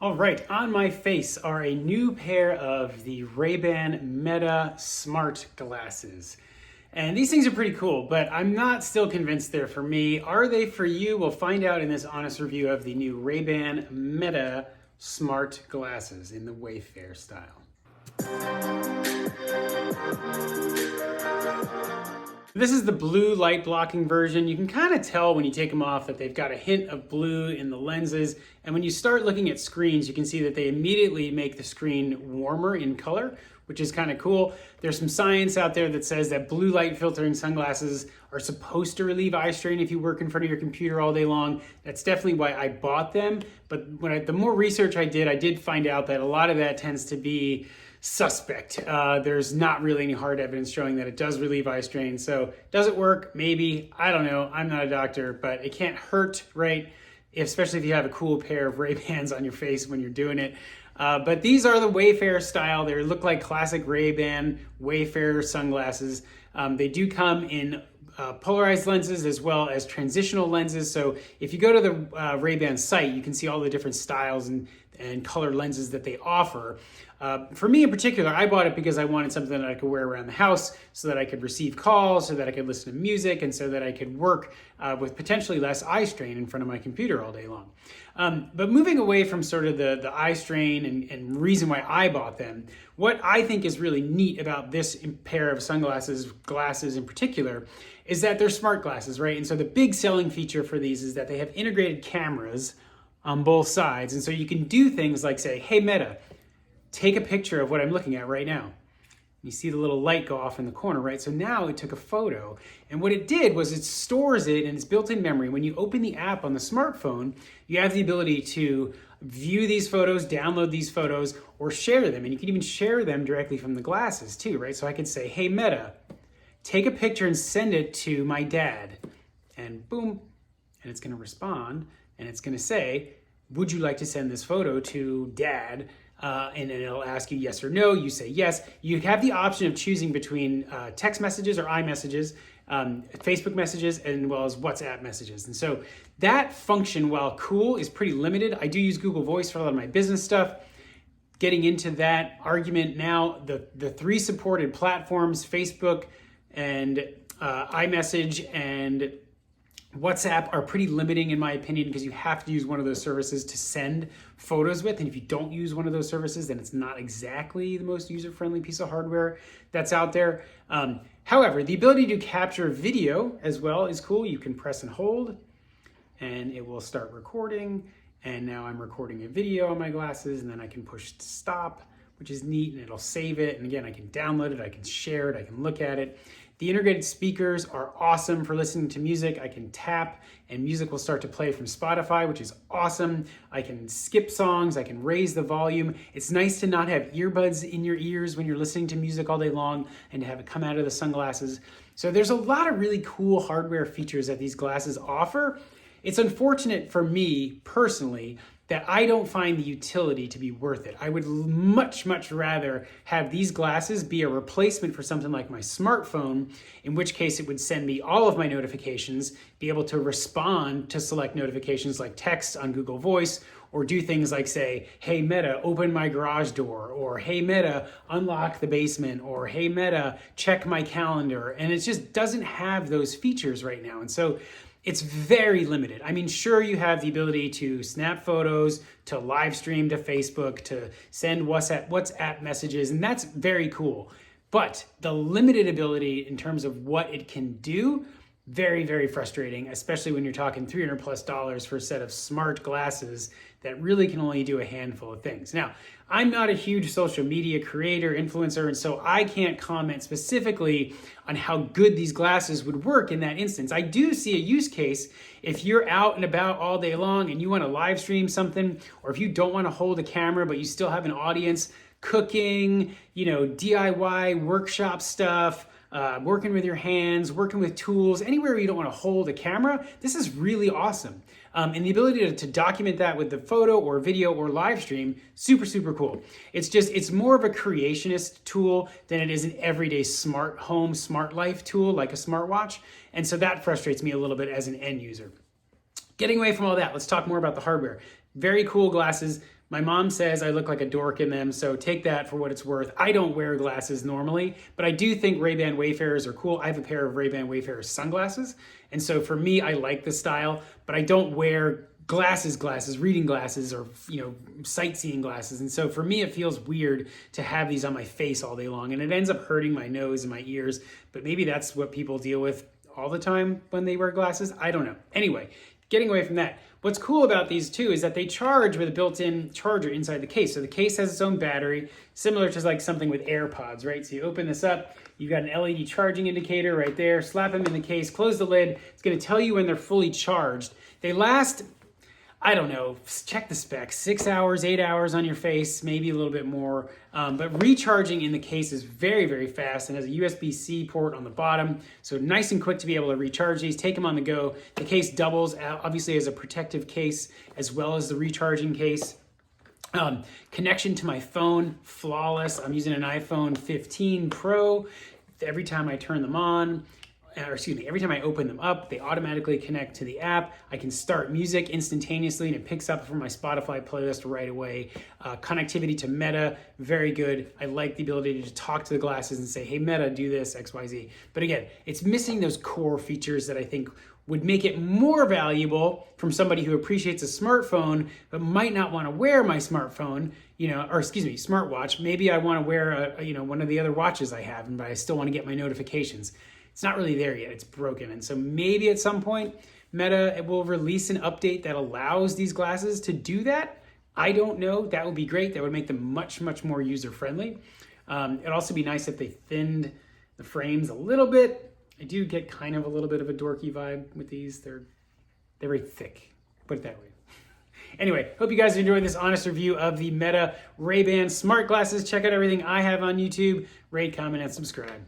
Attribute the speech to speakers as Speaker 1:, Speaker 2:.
Speaker 1: All right, on my face are a new pair of the Ray-Ban Meta smart glasses. And these things are pretty cool, but I'm not still convinced they're for me. Are they for you? We'll find out in this honest review of the new Ray-Ban Meta smart glasses in the Wayfarer style. This is the blue light blocking version. You can kind of tell when you take them off that they've got a hint of blue in the lenses. And when you start looking at screens, you can see that they immediately make the screen warmer in color, which is kind of cool. There's some science out there that says that blue light filtering sunglasses are supposed to relieve eye strain if you work in front of your computer all day long. That's definitely why I bought them. But the more research I did find out that a lot of that tends to be suspect. There's not really any hard evidence showing that it does relieve eye strain. So does it work? Maybe. I don't know. I'm not a doctor, but it can't hurt, right? Especially if you have a cool pair of Ray-Bans on your face when you're doing it. But these are the Wayfarer style. They look like classic Ray-Ban Wayfarer sunglasses. They do come in polarized lenses as well as transitional lenses. So if you go to the Ray-Ban site, you can see all the different styles and color lenses that they offer. For me in particular, I bought it because I wanted something that I could wear around the house so that I could receive calls, so that I could listen to music, and so that I could work with potentially less eye strain in front of my computer all day long. But moving away from sort of the eye strain and reason why I bought them, what I think is really neat about this pair of glasses in particular, is that they're smart glasses, right? And so the big selling feature for these is that they have integrated cameras on both sides. And so you can do things like say, hey Meta, take a picture of what I'm looking at right now. You see the little light go off in the corner, right? So now it took a photo. And what it did was it stores it in its built-in memory. When you open the app on the smartphone, you have the ability to view these photos, download these photos, or share them. And you can even share them directly from the glasses too, right? So I could say, hey Meta, take a picture and send it to my dad. And boom, and it's gonna respond, and it's gonna say, would you like to send this photo to dad? And then it'll ask you yes or no. You say yes. You have the option of choosing between text messages or iMessages, Facebook messages, as well as WhatsApp messages. And so that function, while cool, is pretty limited. I do use Google Voice for a lot of my business stuff. Getting into that argument now, the three supported platforms, Facebook and iMessage and WhatsApp, are pretty limiting in my opinion, because you have to use one of those services to send photos with. And if you don't use one of those services, then it's not exactly the most user-friendly piece of hardware that's out there. However, the ability to capture video as well is cool. You can press and hold and it will start recording. And now I'm recording a video on my glasses, and then I can push stop, which is neat, and it'll save it. And again, I can download it, I can share it, I can look at it. The integrated speakers are awesome for listening to music. I can tap and music will start to play from Spotify, which is awesome. I can skip songs, I can raise the volume. It's nice to not have earbuds in your ears when you're listening to music all day long and to have it come out of the sunglasses. So there's a lot of really cool hardware features that these glasses offer. It's unfortunate for me personally that I don't find the utility to be worth it. I would much rather have these glasses be a replacement for something like my smartphone, in which case it would send me all of my notifications, be able to respond to select notifications like text on Google Voice, or do things like say, hey Meta, open my garage door, or hey Meta, unlock the basement, or hey Meta, check my calendar. And it just doesn't have those features right now. And so it's very limited. I mean, sure, you have the ability to snap photos, to live stream to Facebook, to send WhatsApp messages, and that's very cool. But the limited ability in terms of what it can do, very frustrating, especially when you're talking $300+ for a set of smart glasses that really can only do a handful of things. Now, I'm not a huge social media creator, influencer, and so I can't comment specifically on how good these glasses would work in that instance. I do see a use case if you're out and about all day long and you want to live stream something, or if you don't want to hold a camera but you still have an audience, cooking, DIY workshop stuff, working with your hands, working with tools, anywhere where you don't want to hold a camera, this is really awesome. And the ability to document that with the photo or video or live stream, super cool. It's more of a creationist tool than it is an everyday smart home, smart life tool like a smartwatch. And so that frustrates me a little bit as an end user. Getting away from all that, let's talk more about the hardware. Very cool glasses, My mom says I look like a dork in them, so take that for what it's worth. I don't wear glasses normally, but I do think Ray-Ban Wayfarers are cool. I have a pair of Ray-Ban Wayfarer sunglasses, and so for me, I like the style, but I don't wear glasses, reading glasses, or sightseeing glasses. And so for me, it feels weird to have these on my face all day long, and it ends up hurting my nose and my ears, but maybe that's what people deal with all the time when they wear glasses. I don't know. Anyway, getting away from that, what's cool about these too is that they charge with a built-in charger inside the case. So the case has its own battery, similar to like something with AirPods, right? So you open this up, you've got an LED charging indicator right there, slap them in the case, close the lid. It's gonna tell you when they're fully charged. They last, I don't know, check the specs, 6 hours, 8 hours on your face, maybe a little bit more. But recharging in the case is very, very fast and has a USB-C port on the bottom. So nice and quick to be able to recharge these, take them on the go. The case doubles obviously as a protective case as well as the recharging case. Connection to my phone, flawless. I'm using an iPhone 15 Pro. Every time I turn them on, every time I open them up, they automatically connect to the app. I can start music instantaneously and it picks up from my Spotify playlist right away. Connectivity to Meta, very good. I like the ability to talk to the glasses and say, hey Meta, do this, XYZ. But again, it's missing those core features that I think would make it more valuable from somebody who appreciates a smartphone but might not want to wear my smartphone, smartwatch. Maybe I want to wear one of the other watches I have, but I still want to get my notifications. It's not really there yet, it's broken. And so maybe at some point, Meta will release an update that allows these glasses to do that. I don't know, that would be great. That would make them much, much more user-friendly. It'd also be nice if they thinned the frames a little bit. I do get kind of a little bit of a dorky vibe with these. They're very thick, put it that way. Anyway, hope you guys are enjoying this honest review of the Meta Ray-Ban smart glasses. Check out everything I have on YouTube. Rate, comment, and subscribe.